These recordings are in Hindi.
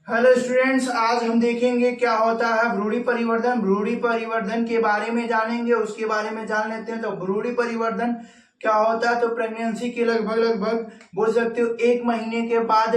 हेलो स्टूडेंट्स, आज हम देखेंगे क्या होता है भ्रूणी परिवर्धन। भ्रूणी परिवर्धन के बारे में जानेंगे, उसके बारे में जान लेते हैं। तो भ्रूणी परिवर्धन क्या होता है? तो प्रेगनेंसी के लगभग बोल सकते हो 1 महीने के बाद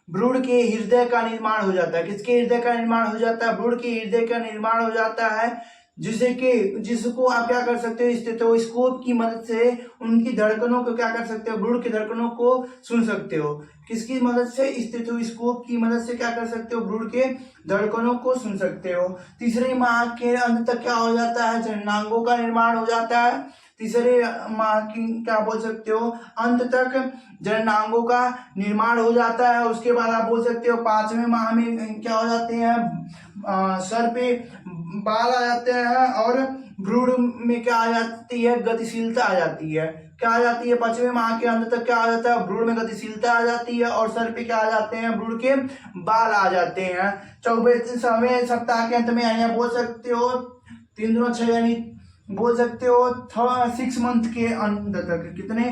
भ्रूण के हृदय का निर्माण हो जाता है। किसके हृदय का निर्माण हो जाता है? भ्रूण के हृदय का निर्माण हो जाता है, जिसको आप क्या कर सकते हो, स्टेथोस्कोप की मदद से उनकी धड़कनों को क्या कर सकते हो, भ्रूण की धड़कनों को सुन सकते हो। किसकी मदद से? स्टेथोस्कोप की मदद से क्या कर सकते हो, भ्रूण के धड़कनों को सुन सकते हो। तीसरे माह के अंत तक क्या हो जाता है? जननांगों का निर्माण हो जाता है। तीसरे माह की क्या बोल सकते हो, अंत तक जननांगों का निर्माण हो जाता है। उसके बाद आप बोल सकते हो 5वें माह में क्या हो जाते हैं, सर पे बाल आ जाते हैं और भ्रूण में क्या आ जाती है, गतिशीलता आ जाती है। क्या आ जाती है? 5वें माह के अंत तक क्या आ जाता है, भ्रूण में गतिशीलता आ जाती है और सर पे क्या आ जाते हैं, भ्रूण के बाल आ जाते हैं। 24वें सप्ताह के अंत में यानी आप बोल सकते हो 3 दूना 6 यानी बोल सकते हो 6 मंथ के अंत तक। कितने?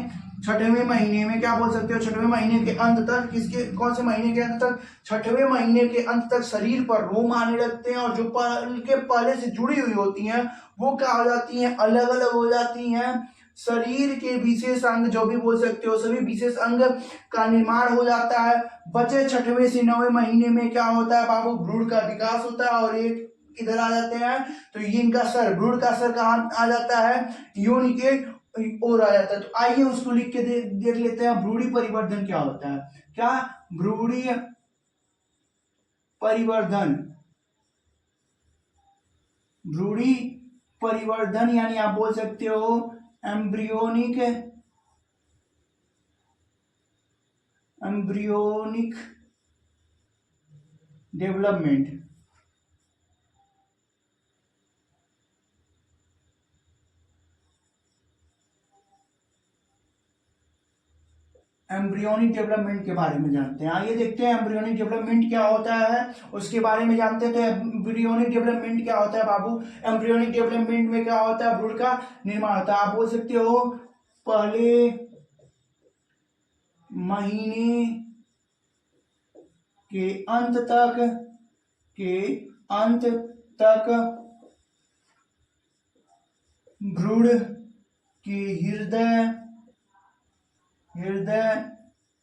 6वें महीने में क्या बोल सकते हो, 6वें महीने के अंत तक। किसके, कौन से महीने के अंत तक? 6वें महीने के अंत तक शरीर पर रोम आने लगते हैं और जो के पहले से जुड़ी हुई होती हैं वो क्या हो जाती हैं, अलग अलग हो जाती हैं। शरीर के विशेष अंग जो भी बोल सकते हो, सभी विशेष अंग का निर्माण हो जाता है। बचे 6वें से 9वें महीने में क्या होता है बाबू, भ्रूण का विकास होता है और एक इधर आ जाते हैं। तो ये इनका सर, भ्रूण का सर कहाँ आ जाता है, योनि के ओर आ जाता है। तो आइए उसको लिख के देख लेते हैं, भ्रूणी परिवर्धन क्या होता है। क्या? भ्रूणी परिवर्धन, भ्रूणी परिवर्धन यानी आप बोल सकते हो एम्ब्रियोनिक डेवलपमेंट। एम्ब्रियोनिक डेवलपमेंट के बारे में जानते हैं। आइए देखते हैं एम्ब्रियोनिक डेवलपमेंट क्या होता है, उसके बारे में जानते हैं। तो एम्ब्रियोनिक डेवलपमेंट क्या होता है बाबू? एम्ब्रियोनिक डेवलपमेंट में क्या होता है, भ्रूण का निर्माण होता है। आप बोल सकते हो पहले महीने के अंत तक भ्रूण के हृदय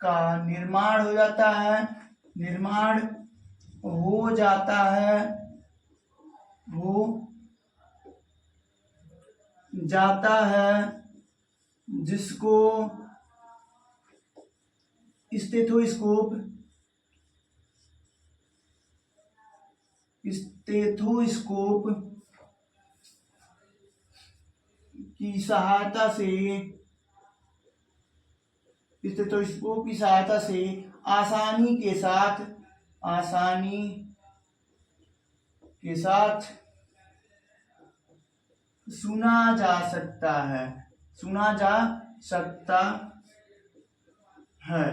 का निर्माण हो जाता है, जिसको स्टेथोस्कोप की सहायता से आसानी के साथ सुना जा सकता है।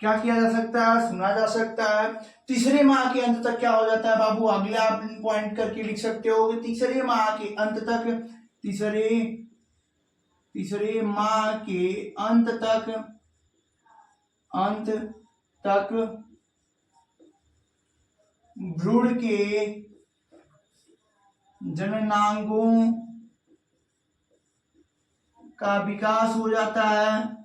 क्या किया जा सकता है? सुना जा सकता है। तीसरे माह के अंत तक क्या हो जाता है बाबू? अगले आप पॉइंट करके लिख सकते हो कि तीसरे माह के अंत तक भ्रूण के जननांगों का विकास हो जाता है।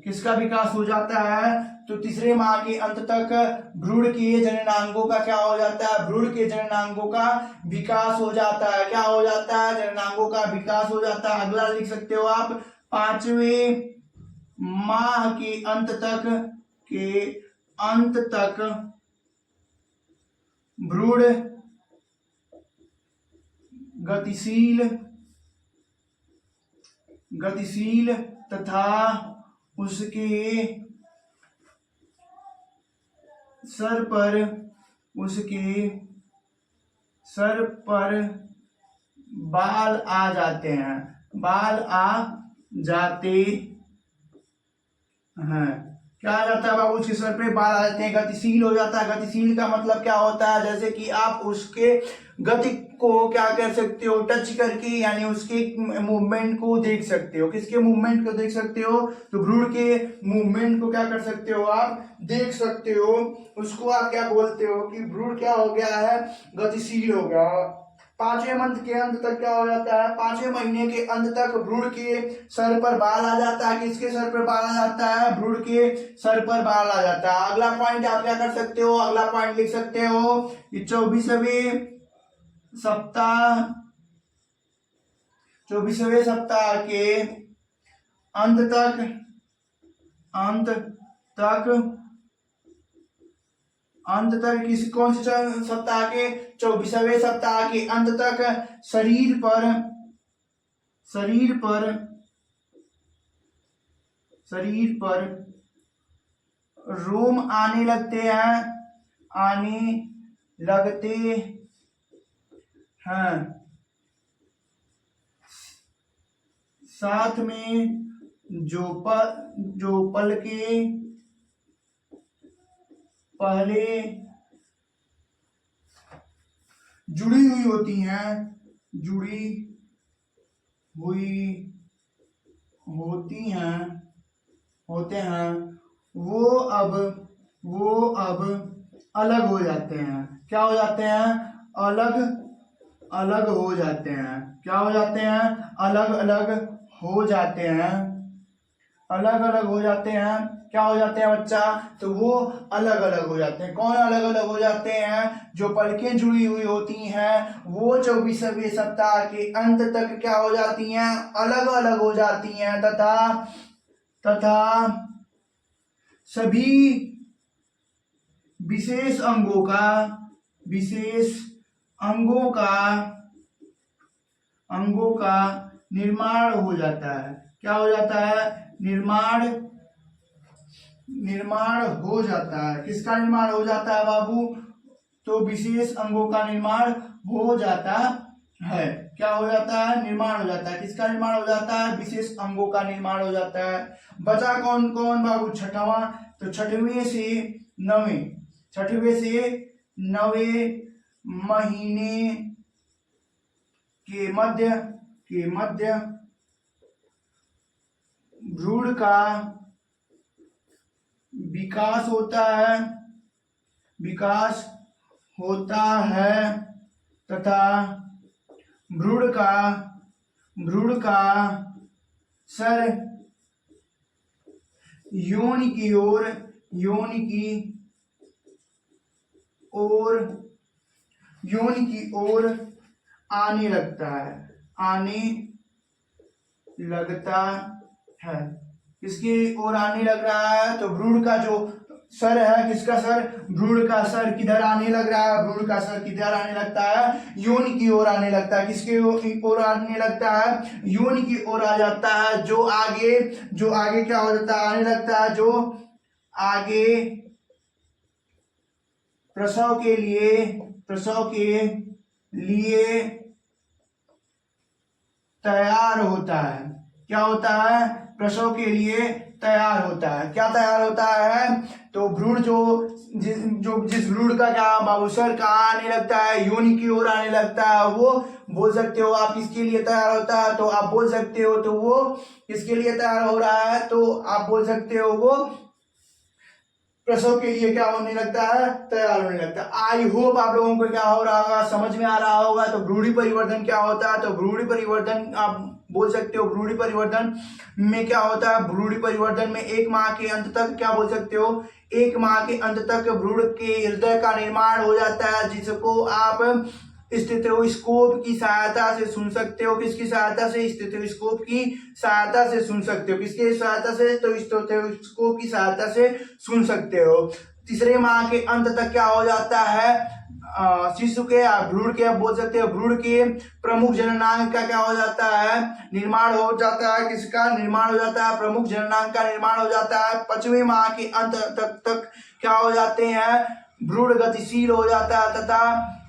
किसका विकास हो जाता है? तो तीसरे माह के अंत तक भ्रूण के जननांगों का क्या हो जाता है, भ्रूण के जननांगों का विकास हो जाता है। क्या हो जाता है? जननांगों का विकास हो जाता है। अगला लिख सकते हो आप 5वें माह के अंत तक भ्रूण गतिशील तथा उसके सर पर बाल आ जाते हैं। क्या आ जाता है बाबू, उसके सर पे बाल आ जाते हैं, गतिशील हो जाता है। गतिशील का मतलब क्या होता है, जैसे कि आप उसके गति को क्या कर सकते हो, टच करके, यानी उसके मूवमेंट को देख सकते हो। किसके मूवमेंट को देख सकते हो, तो भ्रूण के मूवमेंट को क्या कर सकते हो, आप देख सकते हो। उसको आप क्या बोलते हो कि भ्रूण क्या हो गया है, गतिशील हो गया। 5वें मंथ के अंत तक क्या हो जाता है, 5वें महीने के अंत तक भ्रूण के सर पर बाल आ जाता है। किसके सर पर बाल आ जाता है, भ्रूण के सर पर बाल आ जाता है। अगला पॉइंट आप क्या कर सकते हो, अगला पॉइंट लिख सकते हो कि 24वें सप्ताह के अंत तक कौन से सप्ताह के, 24वें सप्ताह के अंत तक शरीर पर रोम आने लगते हैं। साथ में जो पलकें पहले जुड़ी हुई होती हैं, वो अब अलग हो जाते हैं। क्या हो जाते हैं, अलग हो जाते हैं। क्या हो जाते हैं, अलग हो जाते हैं। अलग हो जाते हैं। क्या हो जाते हैं बच्चा, तो वो अलग हो जाते हैं। कौन अलग हो जाते हैं, जो पलकें जुड़ी हुई होती हैं वो 24वें सप्ताह के अंत तक क्या हो जाती हैं, अलग हो जाती हैं। तथा सभी विशेष अंगों का निर्माण हो जाता है। क्या हो जाता है, निर्माण हो जाता है। किसका निर्माण हो जाता है बाबू, तो विशेष अंगों का निर्माण हो जाता है। क्या हो जाता है, निर्माण हो जाता है। किसका निर्माण हो जाता है, विशेष अंगों का निर्माण हो जाता है। बचा कौन कौन बाबू, छठवां, तो छठवें से नवें महीने के मध्य भ्रूण का विकास होता है तथा भ्रूण का सर योनि की ओर आने लगता है। किसकी ओर आने लग रहा है, तो भ्रूण का जो सर है, किसका सर, भ्रूण का सर किधर आने लग रहा है, भ्रूण का सर किधर आने लगता है, योनि की ओर आने लगता है। किसके ओर आने लगता है, योनि की ओर आ जाता है। जो आगे क्या हो जाता है, आने लगता है, जो आगे प्रसव के लिए तैयार होता है। क्या होता है, प्रसव के लिए तैयार होता है। क्या तैयार होता है, तो भ्रूण जिस भ्रूण का क्या बाबू सर कहाँ आने लगता है, योनि की ओर आने लगता है, वो बोल सकते हो आप किसके लिए तैयार होता है, तो आप बोल सकते हो, तो वो किसके लिए तैयार हो रहा है, तो आप बोल सकते हो वो प्रसव के लिए क्या होने लगता है, तैयार होने लगता है। आई होप आप लोगों को क्या हो रहा होगा, समझ में आ रहा होगा। तो भ्रूणी परिवर्तन क्या होता है, तो भ्रूणी परिवर्तन आप बोल सकते हो, भ्रूणी परिवर्तन में क्या होता है, भ्रूणी परिवर्तन में 1 माह के अंत तक क्या बोल सकते हो, 1 माह के अंत तक भ्रूण के हृदय का निर्माण हो जाता है, जिसको आप स्टेथोस्कोप की सहायता से सुन सकते हो। किसकी सहायता से, स्टेथोस्कोप की सहायता से सुन सकते हो। किसकी सहायता से, तो स्टेथोस्कोप की सहायता से सुन सकते हो। तीसरे माह के अंत तक क्या हो जाता है, शिशु के भ्रूण के आप बोल सकते हो, भ्रूण के प्रमुख जननांग का क्या हो जाता है, निर्माण हो जाता है। किसका निर्माण हो जाता है, प्रमुख जननांग का निर्माण हो जाता है। 5वें माह के अंत तक क्या हो जाते हैं, भ्रूण गतिशील हो जाता है तथा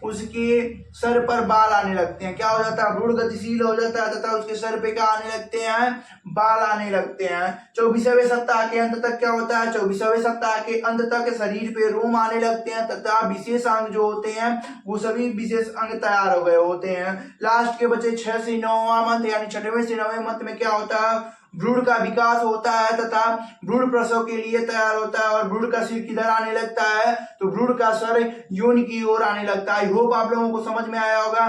उसके सर पर बाल आने लगते हैं। क्या हो जाता है? भ्रूण गतिशील हो जाता है तथा उसके सर पे क्या आने लगते हैं? बाल आने लगते हैं। 24वें सप्ताह के अंत तक क्या होता है? 24वें सप्ताह के अंत तक शरीर पे रोम आने लगते हैं तथा विशेष अंग जो होते हैं वो सभी विशेष अंग तैयार हो गए होते हैं। लास्ट के बचे 6 से 9वां मंथ यानी 6वें से 9वें मंथ में क्या होता है? भ्रूण का विकास होता है तथा भ्रूण प्रसव के लिए तैयार होता है। और भ्रूण का सिर किधर आने लगता है? तो भ्रूण का सर योनि की ओर आने लगता है। आई होप आप लोगों को समझ में आया होगा।